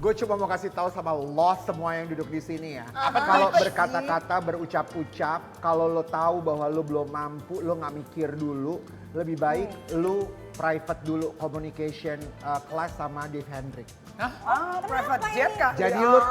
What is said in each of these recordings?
Gue cuma mau kasih tahu sama lo semua yang duduk di sini ya. Apa Kalau sih? berkata-kata, berucap-ucap, kalau lo tahu bahwa lo belum mampu, lo nggak mikir dulu, lebih baik lo private dulu communication class sama Dave Hendrik. Private jet kak. Jadi lo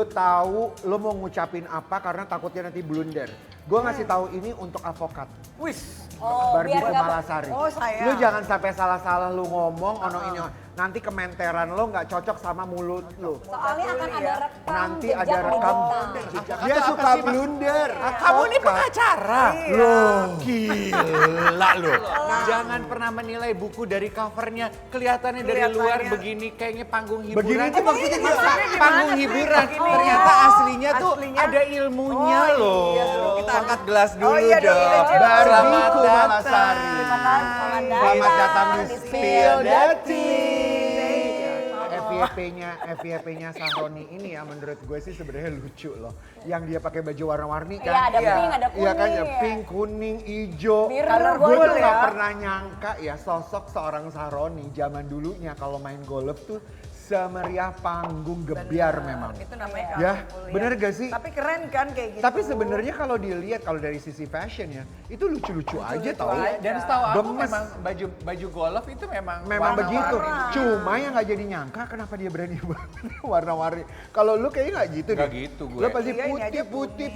tahu lo mau ngucapin apa karena takutnya nanti blunder. Gue ngasih tahu ini untuk avokat. Wis. Barbie biar nggak- Kumalasari. Oh, saya. Lu jangan sampai salah-salah lu ngomong ono ini. Nanti kementeran lo nggak cocok sama mulut lu. Soalnya akan ada rekam Nanti jejak ada rekam. digital. Dia suka blunder. Kamu ini pengacara. Iya. Loh, gila loh. Jangan pernah menilai buku dari covernya. Kelihatannya dari luar begini kayaknya panggung hiburan. Begini tuh maksudnya gimana? Maksudnya Panggung gimana sih? hiburan. Begini. Ternyata aslinya tuh Aslinya? ada ilmunya Oh, loh. iya, dulu kita Angkat gelas dulu Oh, iya dong, dong. kita cium. Barbie Selamat Kumalasari. datang. Selamat datang di di Spill Spill the the Tea. FYP-nya Sahroni ini ya menurut gue sih sebenarnya lucu loh. Yang dia pakai baju warna-warni kan. Iya, ada Iya. pink, ada kuning. Iya kan ya, pink, kuning, hijau. Biru, Gue tuh ya. gak pernah nyangka ya sosok seorang Sahroni zaman dulunya kalau main golf tuh semeriah panggung gebiar memang. Itu namanya Ya, kuliah. bener gak sih? Tapi keren kan kayak gitu. Tapi sebenarnya kalau dilihat kalau dari sisi fashion ya, itu lucu-lucu aja tau. aja. Dan setahu aku Gemes. memang baju golf itu memang Memang warna-warni. begitu. Cuma yang nggak jadi nyangka kenapa dia berani warna-warni. Kalau lu kayaknya nggak gitu Nggak deh. gitu gue. Lu pasti Iya, ini aja putih,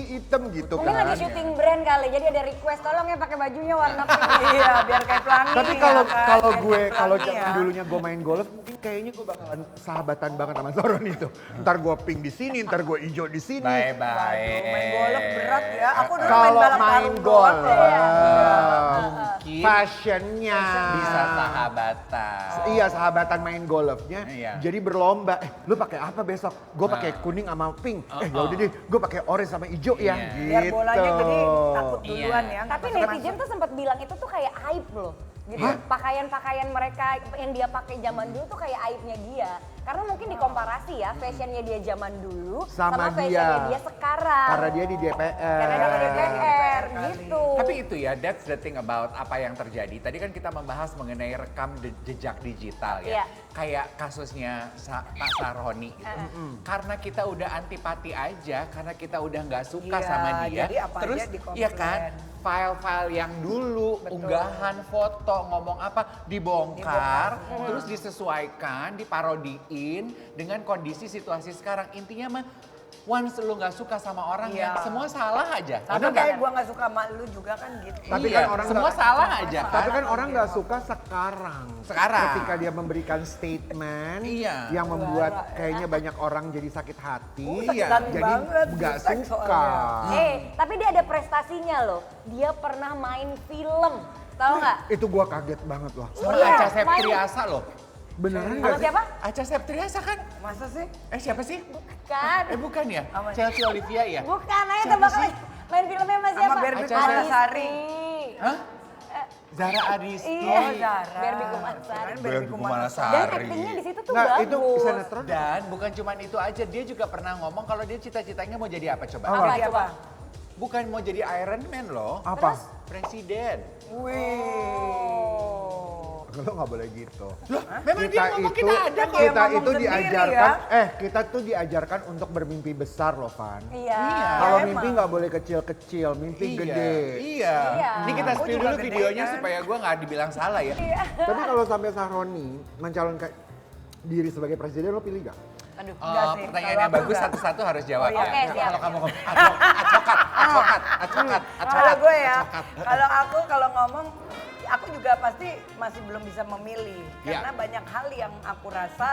hitam gitu Mungkin kan. lagi syuting brand kali, jadi ada request tolong ya pakai bajunya warna pink. Iya, biar kayak pelangi. Tapi ya kalau kan? kalau Biar gue kayak kalau pelangi ya. dulunya gue main golf, mungkin kayaknya gue bakalan sahabatan banget sama Sahroni itu. Ntar gue pink di sini, ntar gue hijau di sini. Bye-bye. Main golf berat ya. Aku dulu main Kalau balap main karung golf, doang loh. Mungkin fashionnya bisa sahabatan. Iya sahabatan main golfnya. Iya. Jadi berlomba. Lu pakai apa besok? Gue pakai kuning sama pink. Yaudah deh, gue pakai orange sama hijau ya. Iya. Gitu. Biar bolanya gede takut duluan ya. Tapi nggak netizen tuh sempat bilang itu tuh kayak aib loh. Gitu. Pakaian-pakaian mereka yang dia pakai zaman dulu tuh kayak aibnya dia. Karena mungkin dikomparasi ya, fashionnya dia zaman dulu Sama fashionnya dia sekarang. Karena dia di DPR. Karena dia di DPR gitu. Tapi itu ya, that's the thing about apa yang terjadi. Tadi kan kita membahas mengenai rekam jejak digital ya. Iya. Kayak kasusnya Pak Sahroni gitu. Karena kita udah antipati aja, karena kita udah nggak suka Iya, sama dia. jadi apa Terus aja dikomplain. ya kan, file-file yang dulu, unggahan foto, ngomong apa, dibongkar, terus disesuaikan, diparodiin dengan kondisi situasi sekarang. Intinya mah, once lu nggak suka sama orang Iya. ya semua salah aja. Sama Bener nggak? kayak gua gak suka sama lu juga kan gitu. Tapi Iya, kan orang semua nggak- salah aja Tapi kan. kan orang nggak suka sekarang. Sekarang. Ketika dia memberikan statement Iya. yang membuat kayaknya banyak orang jadi sakit hati. Iya. Jadi banget, nggak jutek suka. soalnya. Tapi dia ada prestasinya loh. Dia pernah main film. Tahu nggak? Itu gua kaget banget loh. Sama Iya, Acha main- Septriasa loh. Beneran Sama nggak sih? siapa? Acha Septriasa kan? Masa sih? Siapa sih? Kan. Bukan ya? Sama- Chelsea Olivia ya? Bukan, ayo Siapa tebak sih? lagi. Main filmnya sama siapa? Barbie Aca Kumalasari. Hah? Zara Adisti. Iya. Oh, Zara. Barbie Kumalasari. Barbie Kumalasari. Dan aktingnya di situ tuh Nggak, bagus. itu sinetron. Dan bukan cuma itu aja, dia juga pernah ngomong kalau dia cita-citanya mau jadi apa coba? Apa Jadi coba? Bukan mau jadi Iron Man loh. Apa? Presiden. Wih. Lo nggak boleh gitu. Memang dia ngomong kita ada kok. dia kita ngomong itu sendiri diajarkan, ya. kita tuh diajarkan untuk bermimpi besar loh, Van. Iya. Iya. Kalau emang. mimpi nggak boleh kecil-kecil, mimpi gede. Iya. Iya. Ini kita Aku spill juga dulu gede, videonya kan? supaya gue nggak dibilang salah ya. Tapi kalau sampai Sahroni mencalonkan diri sebagai presiden, lo pilih gak? Aduh. Enggak sih, Pertanyaan kalau yang aku bagus enggak. satu-satu harus jawab Oh, iya. ya. Oke, siap. Kalau kamu ngomong advokat. Kalau gue ya, kalau aku kalau ngomong, aku juga pasti masih belum bisa memilih. Iya. Karena banyak hal yang aku rasa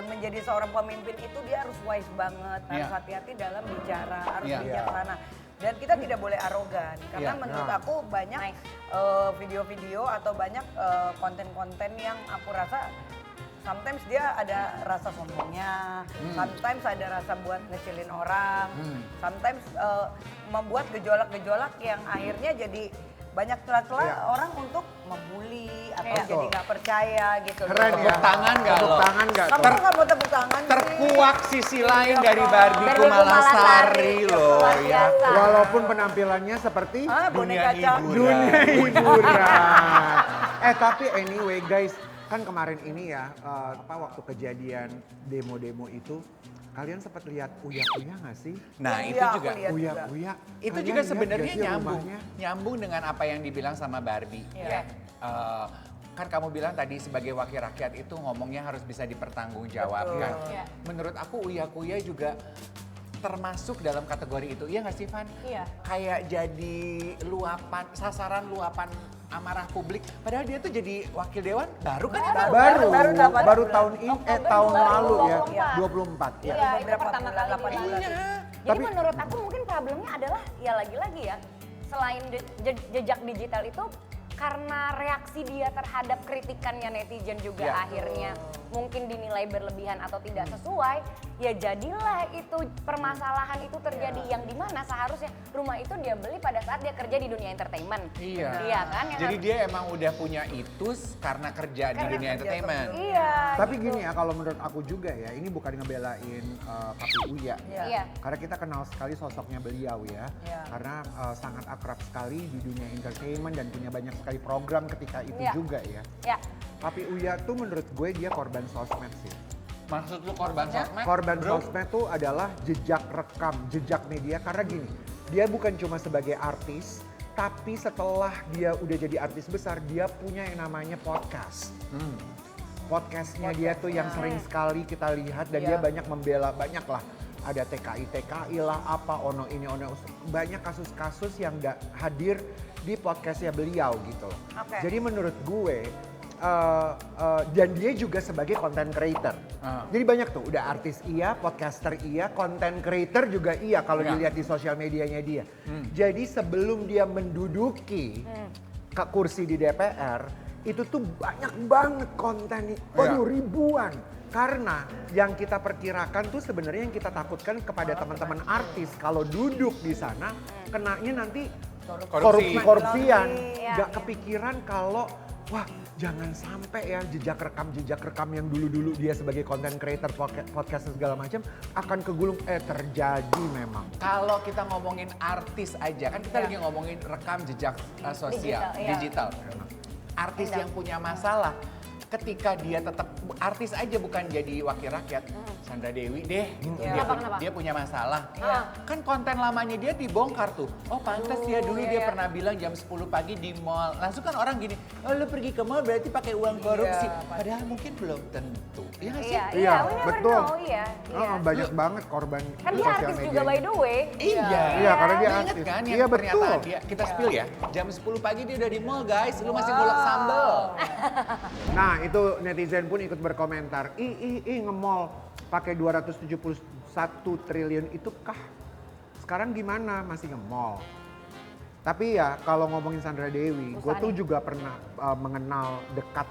menjadi seorang pemimpin itu dia harus wise banget, harus Iya. hati-hati dalam bicara, harus Iya. bijaksana. Dan kita tidak boleh arogan, karena Iya. menurut Nah. aku banyak video-video atau banyak konten-konten yang aku rasa sometimes dia ada rasa sombongnya, sometimes ada rasa buat ngecilin orang, sometimes membuat gejolak-gejolak yang akhirnya jadi banyak celah-celah Iya. orang untuk membuli atau Iya. jadi nggak percaya gitu. Keren Tepuk ya. tangan nggak Tepuk lo? tangan nggak? Kamu tuh? nggak mau tepuk tangan sih? Terkuak sisi lain dari Barbie Barbie Kumalasari Kumalasari, loh luar ya. biasa. Walaupun penampilannya seperti Ah, Dunia boneka hiburan. dunia hiburan. Tapi anyway guys, kan kemarin ini ya, waktu kejadian demo-demo itu, kalian sempat lihat Uya-Uya nggak sih? Nah, Iya, itu aku juga. lihat. Uya-Uya. Itu kalian juga lihat sebenarnya nggak sih nyambung. rumahnya? Nyambung dengan apa yang dibilang sama Barbie. Iya. Ya. Kan kamu bilang tadi sebagai wakil rakyat itu ngomongnya harus bisa dipertanggungjawabkan. Betul. Iya. Menurut aku Uya-Kuya juga termasuk dalam kategori itu. Iya nggak sih, Van? Iya. Kayak jadi sasaran luapan amarah publik. Padahal dia tuh jadi wakil dewan baru kan? Baru tahun ini, Oktober tahun 2024. lalu ya, Iya. 24 ya. Iya, itu Beberapa pertama bulan, kali 8 di bulan. Jadi Tapi- menurut aku mungkin problemnya adalah ya lagi-lagi ya, selain jejak digital itu karena reaksi dia terhadap kritikannya netizen juga Ya. akhirnya mungkin dinilai berlebihan atau tidak sesuai, ya jadilah itu permasalahan itu terjadi yang dimana seharusnya rumah itu dia beli pada saat dia kerja di dunia entertainment. Iya. Iya kan? Yang Jadi harus- dia emang udah punya itus karena kerja di Karena dunia kerja entertainment. sebelum. Iya. Tapi gitu. gini ya, kalau menurut aku juga ya, ini bukan ngebelain Papi Uya. Iya. Iya. Karena kita kenal sekali sosoknya beliau ya. Iya. Karena sangat akrab sekali di dunia entertainment dan punya banyak sekali program ketika itu Iya. juga ya. Ya. Papi Uya tuh menurut gue dia korban sosmed sih. Maksud lu korban sosmed? Korban Bro? sosmed tuh adalah jejak rekam, jejak media. Karena gini, dia bukan cuma sebagai artis, tapi setelah dia udah jadi artis besar, dia punya yang namanya podcast. Podcastnya dia tuh yang sering sekali kita lihat dan dia Iya. banyak membela, banyak lah. Ada TKI lah apa, ono ini, ono banyak kasus-kasus yang gak hadir di podcastnya beliau gitu loh. Oke. Jadi menurut gue, dan dia juga sebagai content creator. Jadi banyak tuh, udah artis iya, podcaster iya, content creator juga iya kalau Iya. dilihat di sosial medianya dia. Jadi sebelum dia menduduki ke kursi di DPR, itu tuh banyak banget konten, waduh ribuan. Karena yang kita perkirakan tuh sebenarnya yang kita takutkan kepada teman-teman artis kalau duduk di sana kenanya nanti Korupsi. korupsian. Iya, Gak iya. kepikiran kalau wah jangan sampai ya jejak rekam yang dulu-dulu dia sebagai content creator podcast segala macam akan kegulung terjadi memang. Kalau kita ngomongin artis aja, kan kita lagi ngomongin rekam jejak sosial, Digital, iya. digital. Artis yang punya masalah, ketika dia tetap artis aja bukan jadi wakil rakyat, Sandra Dewi deh, gitu. Iya. Kenapa? Dia punya masalah. Iya. Kan konten lamanya dia dibongkar tuh. Oh pantas ya dulu dia iya. pernah bilang jam 10 pagi di mall. Langsung kan orang gini, oh lu pergi ke mall berarti pakai uang korupsi. Iya, Padahal mungkin belum tentu. Iya nggak sih? Iya, Iya, iya, we never betul. know, iya. Iya. Banyak banget korban Kan di dia sosial artis media. juga by the way. Iya. Iya, karena dia Lu inget artis. kan yang Iya, pernyataan betul. dia, kita spill ya, jam 10 pagi dia udah di mall guys, lu masih ngulek sambel. Nah itu netizen pun ikut berkomentar, ih nge-mall pakai 271 triliun itu kah? Sekarang gimana masih nge-mall? Tapi ya kalau ngomongin Sandra Dewi, gue tuh juga pernah mengenal dekat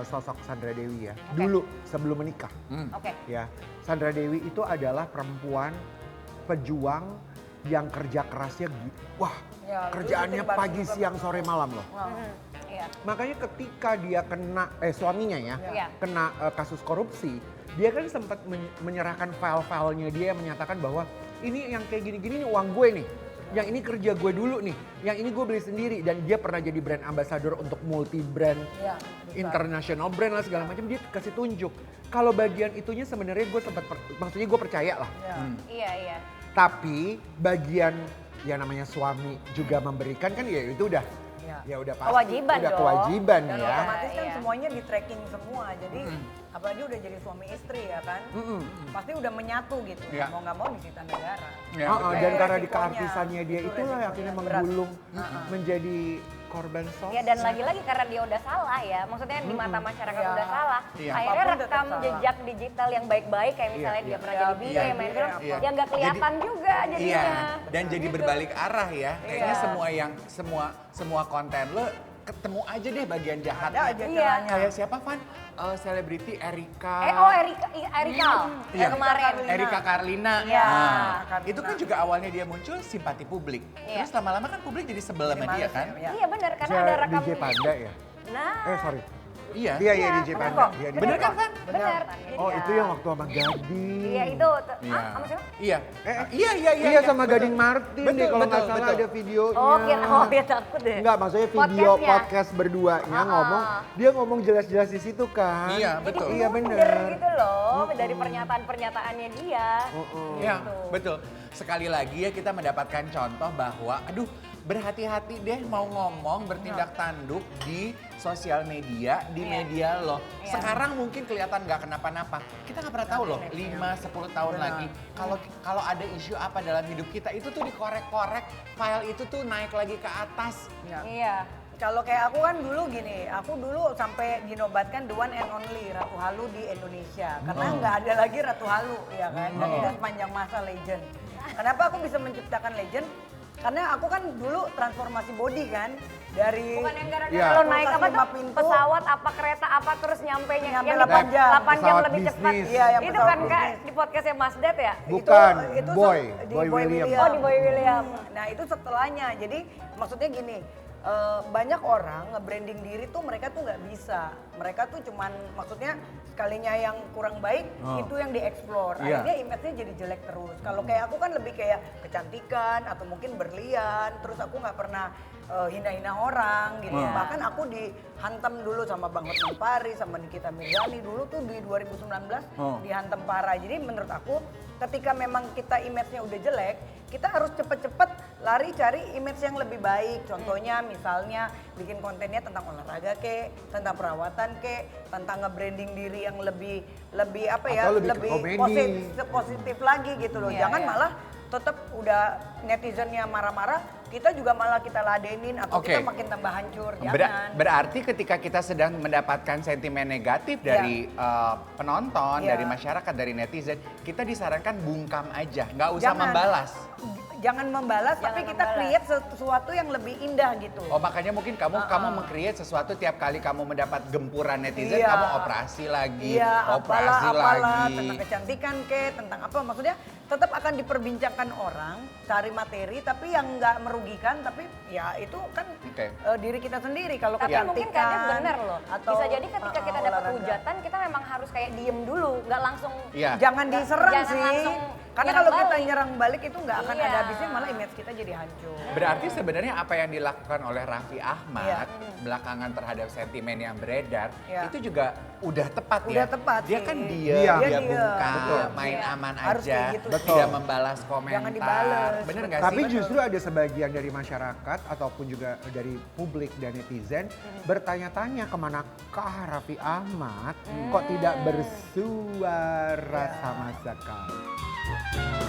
sosok Sandra Dewi ya. Dulu sebelum menikah Oke. ya. Sandra Dewi itu adalah perempuan pejuang yang kerja kerasnya wah Ya, kerjaannya dulu pagi, juga. siang, sore, malam loh. Iya. Makanya ketika dia kena, suaminya ya, Iya. kena kasus korupsi, dia kan sempat menyerahkan file-filenya dia yang menyatakan bahwa ini yang kayak gini-gini nih uang gue nih. Yang ini kerja gue dulu nih, yang ini gue beli sendiri. Dan dia pernah jadi brand ambassador untuk multi-brand, Iya, besar. international brand lah segala macam. Dia kasih tunjuk. Kalau bagian itunya sebenarnya gue sempat, maksudnya gue percaya lah. Iya. Iya, iya. Tapi bagian yang namanya suami juga memberikan kan ya itu udah, Iya. ya udah pasti. Kewajiban udah dong. kewajiban Dan ya. otomatis kan Iya. semuanya di tracking semua. Jadi apalagi udah jadi suami istri ya kan. Pasti udah menyatu gitu. Iya. Mau nggak mau disita negara. Ya, Oh, betul. dan karena di Resikonya. keartisannya dia Itu itulah yang resikonya akhirnya berat. menggulung menjadi korban sosmed. Ya dan lagi-lagi karena dia udah salah ya, maksudnya di mata masyarakat Iya. udah salah. Iya. Akhirnya Apapun tetap rekam salah. jejak digital yang baik-baik kayak misalnya Iya, dia iya. pernah Iya, jadi video, iya, yang main film, iya. yang nggak kelihatan juga jadinya. Iya, dan jadi Gitu. berbalik arah ya. Kayaknya Iya. semua konten lo ketemu aja deh bagian jahatnya. Ada aja Iya. celahnya. Kayak siapa Van? Selebriti Erika. Erika Iya. kemarin. Erika Karlina. Iya. Nah, Karlina. itu kan juga awalnya dia muncul simpati publik. Iya. Terus lama-lama kan publik jadi sebel sama Jadi dia males kan. ya. Iya benar karena Saya ada rekam DJ Panda ya? Nah, Sorry. Iya. Iya, iya, DJ bener Panda. kok. Iya, DJ Bener Panda. kan? Bener. Oh, itu yang waktu sama Gading. Iya itu. Iya. Sama siapa? Iya. Iya, iya, iya. Iya, sama betul. Gading Martin Betul, deh, kalau nggak betul, salah betul. ada videonya. Oh, ya takut deh. Enggak, maksudnya video Podcastnya. podcast berduanya ngomong, dia ngomong jelas-jelas di situ kan. Iya, Jadi betul. Iya, bener bener. gitu loh dari pernyataan-pernyataannya dia. Iya, Gitu. betul. Sekali lagi ya kita mendapatkan contoh bahwa, aduh, berhati-hati deh mau ngomong, bertindak tanduk di sosial media, di Iya. media loh. Iya. Sekarang mungkin kelihatan nggak kenapa-napa. Kita nggak pernah tahu loh, 5-10 tahun lagi. Kalau ada isu apa dalam hidup kita, itu tuh dikorek-korek, file itu tuh naik lagi ke atas. Iya. Kalau kayak aku kan dulu gini, aku dulu sampai dinobatkan the one and only Ratu Halu di Indonesia. Karena nggak ada lagi Ratu Halu, ya kan? Dan itu sepanjang masa legend. Kenapa aku bisa menciptakan legend? Karena aku kan dulu transformasi body kan. Dari Bukan yang gara-gara Iya. lo naik apa Lima tuh? pintu. Pesawat apa kereta apa terus nyampe nya Nyampe yang 8 jam. 8 jam Pesawat lebih cepat. bisnis. Iya, yang Itu pesawat kan Kak bisnis. di podcastnya Mas Dad ya? Bukan, itu Boy, di Boy William. Oh di Boy William. Nah itu setelahnya, jadi maksudnya gini, banyak orang nge-branding diri tuh mereka tuh nggak bisa. Mereka tuh cuman maksudnya sekalinya yang kurang baik itu yang dieksplor. Iya. Akhirnya image-nya jadi jelek terus. Kalau kayak aku kan lebih kayak kecantikan atau mungkin berlian, terus aku nggak pernah hina-hina orang gitu. Iya. Bahkan aku dihantam dulu sama Bang Hotman Paris, sama Nikita Mirzani dulu tuh di 2019 dihantam parah. Jadi menurut aku ketika memang kita image-nya udah jelek, kita harus cepet-cepet lari cari image yang lebih baik. Contohnya misalnya bikin kontennya tentang olahraga kek, tentang perawatan kek, tentang nge-branding diri yang lebih apa ya, Atau lebih ke komedi. positif lagi gitu loh. Iya, Jangan iya. malah tetap udah netizennya marah-marah, kita juga malah kita ladenin atau Oke. kita makin tambah hancur. Ber- Jangan. berarti ketika kita sedang mendapatkan sentimen negatif dari penonton, Iya. dari masyarakat, dari netizen, kita disarankan bungkam aja, nggak usah Jangan. membalas. Jangan membalas, tapi Jangan kita membalas. create sesuatu yang lebih indah gitu. Oh makanya mungkin kamu meng-create sesuatu tiap kali kamu mendapat gempuran netizen, Iya. kamu operasi lagi, Iya, operasi apalah, lagi. tentang kecantikan ke, tentang apa, maksudnya tetap akan diperbincangkan orang, cari materi, tapi yang nggak merugikan, tapi ya itu kan Oke. diri kita sendiri. Kalau Tapi kecantikan, mungkin kadang bener loh. atau, Bisa jadi ketika kita dapat olahraga. hujatan kita memang harus kayak diem dulu, nggak langsung Iya. Jangan diserang Jangan sih, langsung karena nyerang kalau kita balik. nyerang balik itu nggak akan Iya. ada habisnya, malah image kita jadi hancur. Berarti sebenarnya apa yang dilakukan oleh Raffi Ahmad Iya. belakangan terhadap sentimen yang beredar Iya. itu juga udah tepat ya. Udah tepat Dia sih. kan Iya. dia Dia bungkam, Betul. main Iya. aman Harus aja, kayak gitu. Betul. tidak membalas komentar. Jangan dibales. Bener nggak Tapi sih? justru ada sebagian dari masyarakat ataupun juga dari publik dan netizen bertanya-tanya kemanakah Raffi Ahmad kok tidak bersuara sama sekali.